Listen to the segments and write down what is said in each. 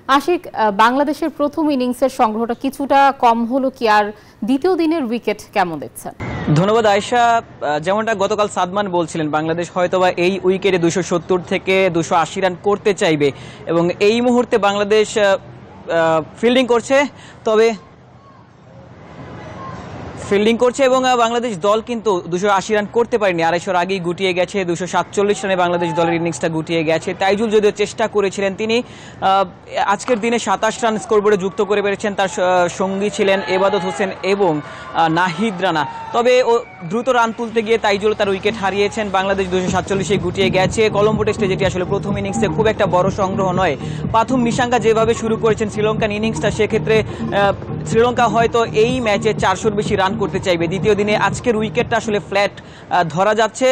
আশিক, বাংলাদেশের প্রথম ইনিংসের সংগ্রহটা কিছুটা কম হলো কি, আর দ্বিতীয় দিনের উইকেট কেমন দেখছেন? ধন্যবাদ আয়েশা। যেমনটা গতকাল সাদমান বলছিলেন, বাংলাদেশ হয়তোবা এই উইকেটে 270 থেকে 280 রান করতে চাইবে এবং এই মুহূর্তে বাংলাদেশ ফিল্ডিং করছে এবং বাংলাদেশ দল কিন্তু 280 রান করতে পারেনি। 250 আগেই গুটিয়ে গেছে, 247 রানে বাংলাদেশ দলের ইনিংসটা গুটিয়ে গেছে। তাইজুল যদিও চেষ্টা করেছিলেন, তিনি আজকের দিনে 27 রান স্কোরবোর্ডে যুক্ত করে পেরেছেন। তার সঙ্গী ছিলেন এবাদত হোসেন এবং নাহিদ রানা। তবে দ্রুত রান তুলতে গিয়ে তাইজুল তার উইকেট হারিয়েছেন। বাংলাদেশ 247-এ গুটিয়ে গেছে। কলম্বো টেস্টে যেটি আসলে প্রথম ইনিংসে খুব একটা বড় সংগ্রহ নয়, পাথুম নিশাঙ্কা যেভাবে শুরু করেছেন শ্রীলঙ্কান ইনিংসটা, সেক্ষেত্রে শ্রীলঙ্কা হয়তো এই ম্যাচে 400-র বেশি রান করতে চাইবে। দ্বিতীয় দিনে আজকের উইকেটটা আসলে ফ্ল্যাট ধরা যাচ্ছে।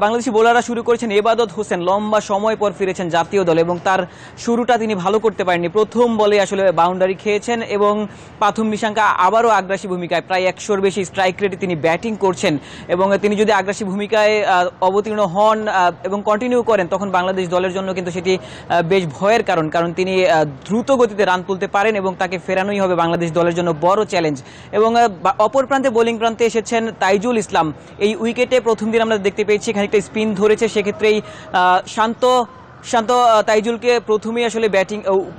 বাংলাদেশি বোলাররা শুরু করেছেন, এবাদত হোসেন লম্বা সময় পর ফিরেছেন জাতীয় দল এবং তার শুরুটা তিনি ভালো করতে পারেননি। প্রথম বলে আসলে বাউন্ডারি খেয়েছেন এবং পাথুম নিশাঙ্কা আবারও আগ্রাসী ভূমিকায়, প্রায় 100-র বেশি স্ট্রাইক রেটে তিনি ব্যাটিং করছেন এবং তিনি যদি আগ্রাসী ভূমিকায় অবতীর্ণ হন এবং কন্টিনিউ করেন, তখন বাংলাদেশ দলের জন্য কিন্তু সেটি বেশ ভয়ের কারণ তিনি দ্রুত গতিতে রান তুলতে পারেন এবং তাকে ফেরানোই হবে বাংলাদেশ দলের জন্য বড় চ্যালেঞ্জ। এবং অপর প্রান্তে বোলিং প্রান্তে এসেছেন তাইজুল ইসলাম। এই উইকেটে প্রথম দিন আমরা দেখতে পেয়েছি খানিকটা স্পিন ধরেছে, সেক্ষেত্রেই শান্ত তাইজুলকে প্রথমেই আসলে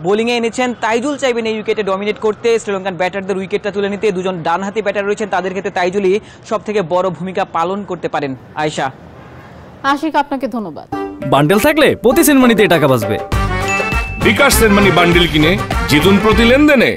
বোলিংয়ে এনেছেন। তাইজুল চাইবেন এই উইকেটে ডমিনেট করতে, শ্রীলঙ্কান ব্যাটারদের উইকেটটা তুলে নিতে। দুজন ডানহাতি ব্যাটার রয়েছেন, তাদের ক্ষেত্রে তাইজুলই সব থেকে বড় ভূমিকা পালন করতে পারেন। আয়েশা। আশিক, আপনাকে ধন্যবাদ। বান্ডেল থাকলে প্রতি সেনমানিতে টাকা বাঁচবে। বিকাশ সেনমানি বান্ডেল কিনে জিতুন প্রতি লেনদেনে।